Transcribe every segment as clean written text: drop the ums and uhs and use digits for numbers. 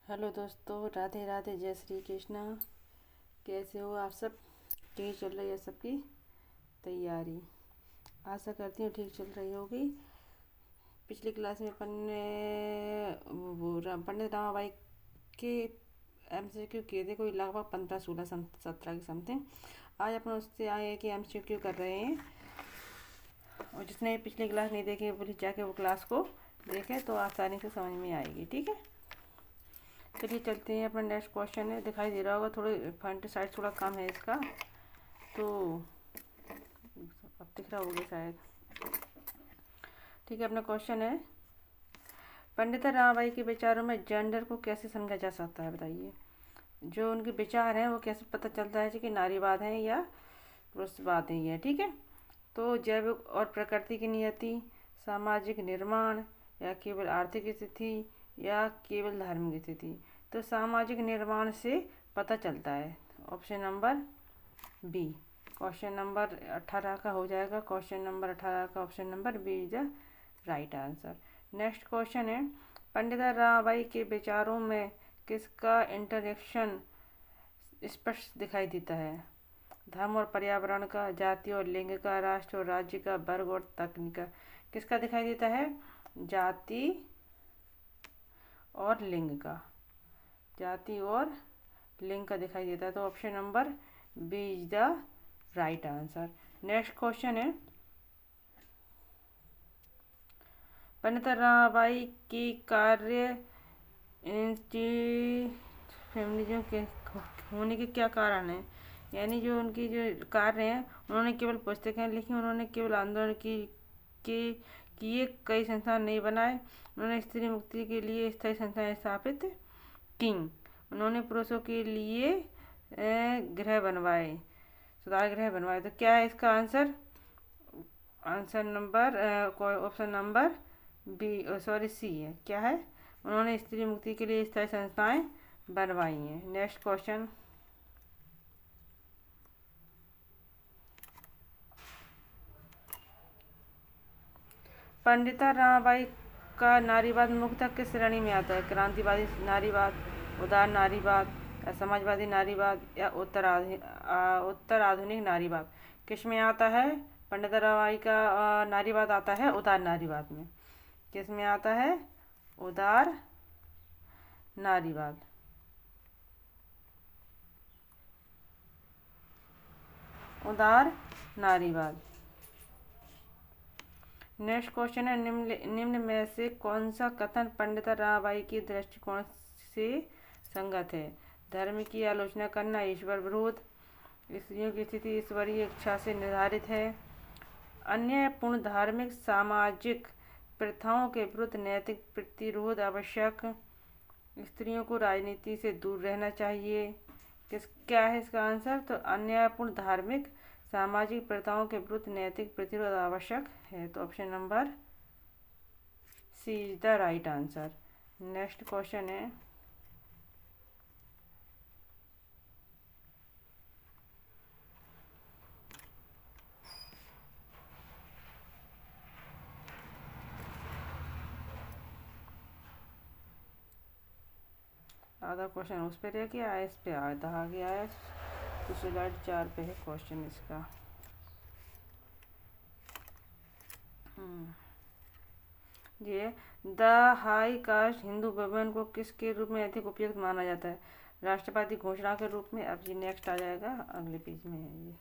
Hello दोस्तों, राधे राधे, जय श्री कृष्णा। कैसे हो आप सब? ठीक चल रही है सबकी तैयारी? आशा करती हूँ ठीक चल रही होगी। पिछली क्लास में पंडित रामाबाई के MCQ किए थे, कोई लगभग 15 16 17 के समथिंग। आज अपन उससे आए कि MCQ कर रहे हैं, और जिसने पिछली क्लास नहीं देखी प्लीज़ जाके वो क्लास को देखें तो आसानी से समझ में आएगी। ठीक है, चलिए चलते हैं। अपना नेक्स्ट क्वेश्चन है, दिखाई दे रहा होगा, थोड़े फ्रंट साइड थोड़ा कम है इसका, तो अब दिख रहा होगा शायद। ठीक है, अपना क्वेश्चन है, पंडित रामाबाई के विचारों में जेंडर को कैसे समझा जा सकता है, बताइए। जो उनके विचार हैं वो कैसे पता चलता है कि नारीवाद है या पुरुषवाद ही है। ठीक है, तो जैविक और प्रकृति की नियति, सामाजिक निर्माण, या केवल आर्थिक स्थिति, या केवल धार्मिक स्थिति। तो सामाजिक निर्माण से पता चलता है। Option number B, question number 18 का हो जाएगा। क्वेश्चन नंबर 18 का option number B is the right answer. Next question है, पंडित रामाबाई के विचारों में किसका इंटरेक्शन स्पष्ट दिखाई देता है? धर्म और पर्यावरण का, जाति और लिंग का, राष्ट्र और राज्य का, वर्ग और तकनीक का। किसका दिखाई देता है? जाति और लिंग का, जाति और लिंग का दिखाई देता है। तो option number B is the right answer. Next question है, पंडित रामाबाई की कार्य फेमिनिज्म के होने के क्या कारण है? यानी जो उनकी जो कार्य हैं, उन्होंने केवल पुस्तकें लिखी, उन्होंने केवल आंदोलन की किए, कई संस्थान नहीं बनाए, उन्होंने स्त्री मुक्ति के लिए स्थायी संस्थाएं स्थापित की, उन्होंने पुरुषों के लिए गृह बनवाए, सुधार गृह बनवाए। तो क्या है इसका answer? Answer number option number B, sorry C है। क्या है? उन्होंने स्त्री मुक्ति के लिए स्थायी संस्थाएं बनवाई हैं। नेक्स्ट क्वेश्चन, पंडिता रामाबाई का नारीवाद मुख्यतः किस श्रेणी में आता है? क्रांतिवादी नारीवाद, उदार नारीवाद, या समाजवादी नारीवाद, या उत्तर आधुनिक नारीवाद। किस में आता है? पंडिता रामाबाई का नारीवाद आता है उदार नारीवाद में। किस में आता है? उदार नारीवाद। उदार नारीवाद। नेक्स्ट क्वेश्चन है, निम्न में से कौन सा कथन पंडिता रामाबाई के दृष्टिकोण से संगत है? धर्म की आलोचना करना ईश्वर विरोध, स्त्रियों की स्थिति ईश्वरीय इच्छा से निर्धारित है, अन्यायपूर्ण धार्मिक सामाजिक प्रथाओं के विरुद्ध नैतिक प्रतिरोध आवश्यक, स्त्रियों को राजनीति से दूर रहना चाहिए। क्या है इसका आंसर? तो अन्यायपूर्ण धार्मिक सामाजिक प्रथाओं के विरुद्ध नैतिक प्रतिरोध आवश्यक है। तो option number C is the right answer. Next question है, आधा क्वेश्चन उस पर रह गया है, इस पे आधा आ गया है, तो स्लाइड 4 पे है क्वेश्चन इसका। ये the high cast Hindu women को किसके रूप में अधिक उपयुक्त माना जाता है? राष्ट्रवादी घोषणा के रूप में। अब ये नेक्स्ट आ जाएगा, अगले पेज में है ये।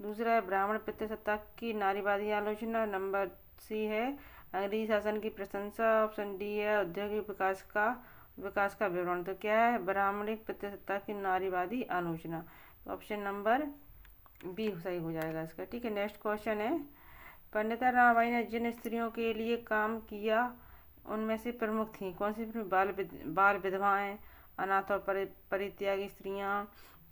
दूसरा है ब्राह्मण पितृसत्ता की नारीवादी आलोचना। नंबर सी है अंग्रेजी शासन की प्रशंसा। ऑप्शन डी है औद्योगिक विकास का विवरण। तो क्या है? ब्राह्मणिक पितृसत्ता की नारीवादी आलोचना। ऑप्शन नंबर बी सही हो जाएगा इसका। ठीक है, नेक्स्ट क्वेश्चन है, पंडिता रामाबाई ने जिन स्त्रियों के लिए काम किया उनमें से प्रमुख थी कौन सी? बाल विधवाएं, अनाथ और परित्यागी स्त्रियां,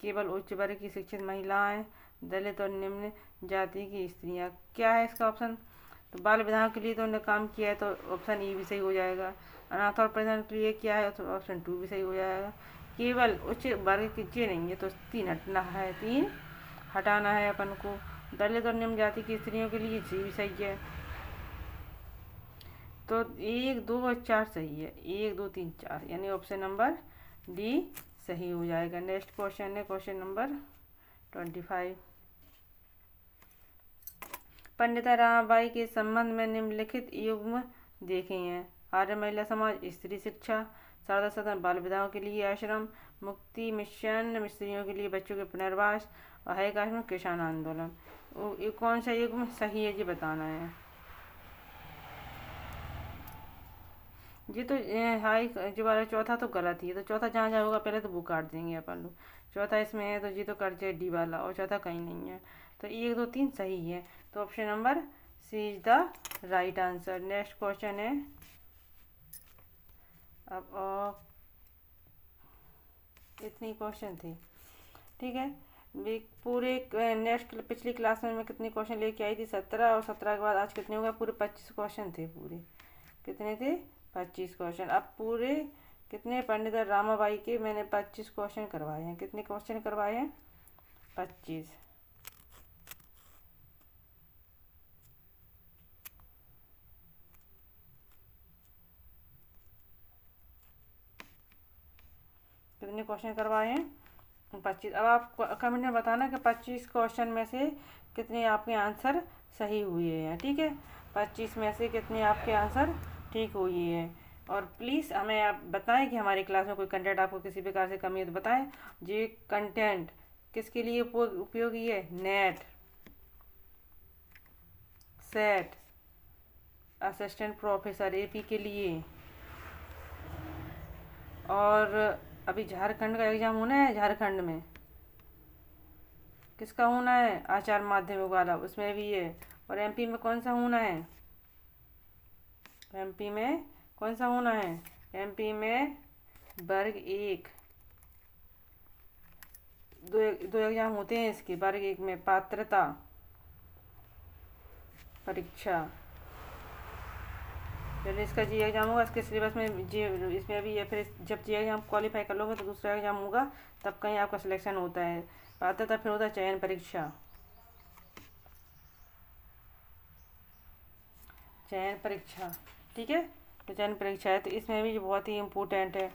केवल उच्च वर्ग की शिक्षित महिलाएं, दलित और निम्न जाति की स्त्रियां। क्या है इसका ऑप्शन? तो बाल विधवाओं के लिए तो उन्होंने काम किया है, तो ऑप्शन ई भी सही हो जाएगा। अनाथ और परित्यागी के लिए क्या है? तो ऑप्शन 2 भी सही हो जाएगा। केवल उच्च वर्ग की ये नहीं है, तो 3 हटना है, 3 हटाना है अपन को। दलित और निम्न जाति की स्त्रियों के लिए जी भी सही है। तो 1, 2 और 4 सही है, 1, 2, 3, 4, यानी ऑप्शन नंबर डी सही हो जाएगा। नेक्स्ट क्वेश्चन है क्वेश्चन नंबर 25। पंडिता रमाबाई के संबंध में निम्नलिखित युग्म देखे हैं। आर्य महिला समाज, स्त्री शिक्षा, शारदा सदन बाल विधवाओं के लिए आश्रम, मुक्ति मिशन स्त्रियों के लिए बच्चों के पुनर्वास, और है आश्रम किसान आंदोलन। ये कौन सा युग्म सही है जी बताना है। जी तो हाई जो वाला चौथा तो गलत ही है, तो चौथा जहाँ जहाँ होगा पहले तो वो काट देंगे अपन लोग। चौथा इसमें है तो जी तो कट जाए डी वाला, और चौथा कहीं नहीं है। तो 1, 2, 3 सही है, तो option number C is the right answer. Next question है अब इतनी क्वेश्चन थी, ठीक है। पूरे नेक्स्ट पिछली क्लास में मैं कितने क्वेश्चन लेके आई थी 17, और 17 के बाद आज कितने हो गए पूरे 25 क्वेश्चन थे। पूरे कितने थे 25 क्वेश्चन। अब पूरे कितने पंडिता रामाबाई के मैंने 25 क्वेश्चन करवाए हैं। कितने क्वेश्चन करवाए हैं 25। कितने क्वेश्चन करवाए हैं 25। अब आप कमेंट में बताना कि 25 क्वेश्चन में से कितने आपके आंसर सही हुए हैं, ठीक है। 25 में से कितने आपके आंसर ठीक हुए हैं। और प्लीज़ हमें आप बताएं कि हमारी क्लास में कोई कंटेंट आपको किसी प्रकार से कमी है तो बताएं। ये कंटेंट किसके लिए उपयोगी है। Net, set, assistant professor AP के लिए, और अभी झारखंड का एग्ज़ाम होना है। झारखंड में किसका होना है आचार्य माध्यमिक वाला, उसमें भी है। और एमपी में कौन सा होना है, एमपी में कौन सा होना है, एमपी में वर्ग 1। दो एग्जाम होते हैं इसके। वर्ग 1 में पात्रता परीक्षा, जब इसका जी एग्जाम होगा इसके सिलेबस में जी इसमें भी है। फिर जब जी एग्जाम क्वालिफाई कर लोगे तो दूसरा एग्जाम होगा, तब कहीं आपका सिलेक्शन होता है। पात्रता फिर होता है चयन परीक्षा, चयन परीक्षा, ठीक है। तो चयन परीक्षा है, तो इसमें भी बहुत ही इम्पोर्टेंट है।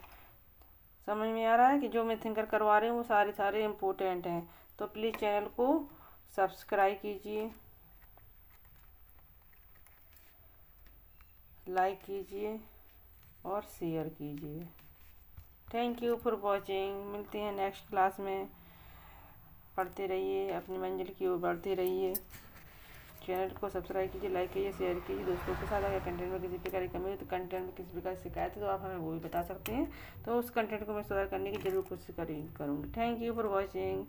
समझ में आ रहा है कि जो मैं थिंकर करवा रही हूँ वो सारे इम्पोर्टेंट हैं। तो प्लीज़ चैनल को सब्सक्राइब कीजिए, लाइक कीजिए और शेयर कीजिए। Thank you for watching. मिलते हैं नेक्स्ट क्लास में। पढ़ते रहिए, अपनी मंजिल की ओर बढ़ते रहिए। चैनल को सब्सक्राइब कीजिए, लाइक कीजिए, शेयर कीजिए दोस्तों के साथ। अगर कंटेंट में किसी प्रकार की कमी हो तो कंटेंट में किसी प्रकार की शिकायत है तो आप हमें वो भी बता सकते हैं। तो उस कंटेंट को मैं सुधार करने की जरूर कोशिश करूँगी। Thank you for watching.